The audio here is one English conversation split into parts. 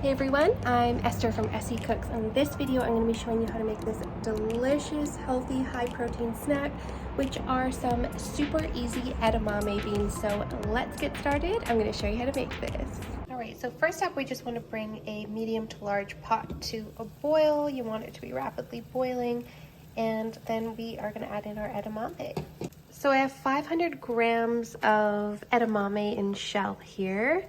Hey everyone, I'm Esther from Essy Cooks. In this video, I'm going to be showing you how to make this delicious, healthy, high-protein snack, which are some super easy edamame beans. So let's get started. I'm going to show you how to make this. Alright, so first up, we just want to bring a medium to large pot to a boil. You want it to be rapidly boiling, and then we are going to add in our edamame. So I have 500 grams of edamame in shell here,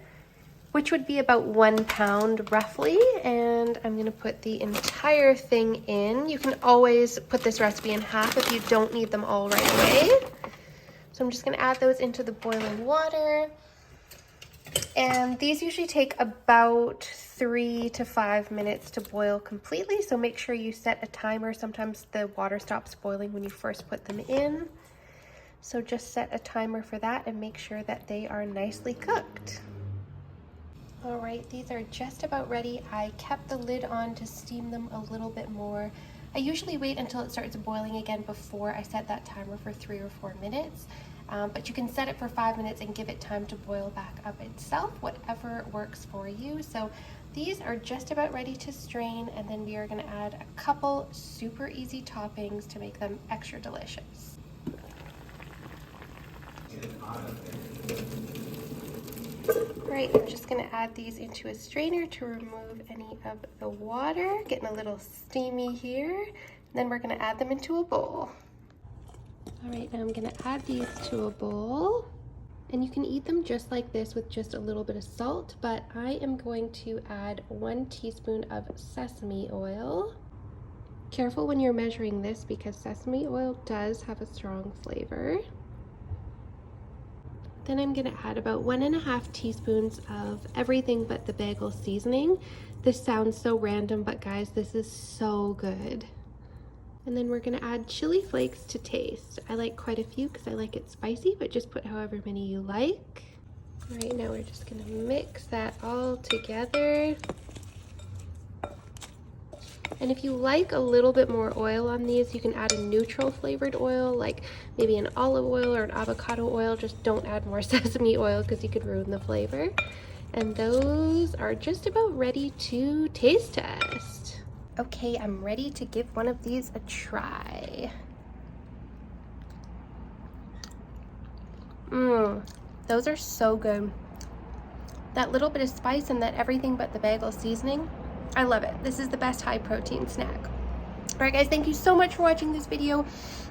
which would be about 1 pound roughly, and I'm gonna put the entire thing in. You can always put this recipe in half if you don't need them all right away. So I'm just gonna add those into the boiling water. And these usually take about 3 to 5 minutes to boil completely, so make sure you set a timer. Sometimes the water stops boiling when you first put them in. So just set a timer for that and make sure that they are nicely cooked. All right, these are just about ready. I kept the lid on to steam them a little bit more. I usually wait until it starts boiling again before I set that timer for 3 or 4 minutes. But you can set it for 5 minutes and give it time to boil back up itself, whatever works for you. So these are just about ready to strain, and then we are gonna add a couple super easy toppings to make them extra delicious. Right, I'm just going to add these into a strainer to remove any of the water. Getting a little steamy here. Then we're going to add them into a bowl. All right, now I'm going to add these to a bowl. And you can eat them just like this with just a little bit of salt, but I am going to add 1 teaspoon of sesame oil. Careful when you're measuring this because sesame oil does have a strong flavor. Then I'm going to add about 1.5 teaspoons of everything but the bagel seasoning. This sounds so random, but guys, this is so good. And then we're going to add chili flakes to taste. I like quite a few because I like it spicy, but just put however many you like. All right, now we're just going to mix that all together. And if you like a little bit more oil on these, you can add a neutral flavored oil, like maybe an olive oil or an avocado oil. Just don't add more sesame oil because you could ruin the flavor. And those are just about ready to taste test. Okay, I'm ready to give one of these a try. Those are so good. That little bit of spice and that everything but the bagel seasoning, I love it. This is the best high protein snack. All right guys, thank you so much for watching this video.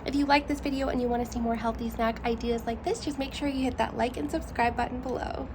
If you like this video and you want to see more healthy snack ideas like this, just make sure you hit that like and subscribe button below.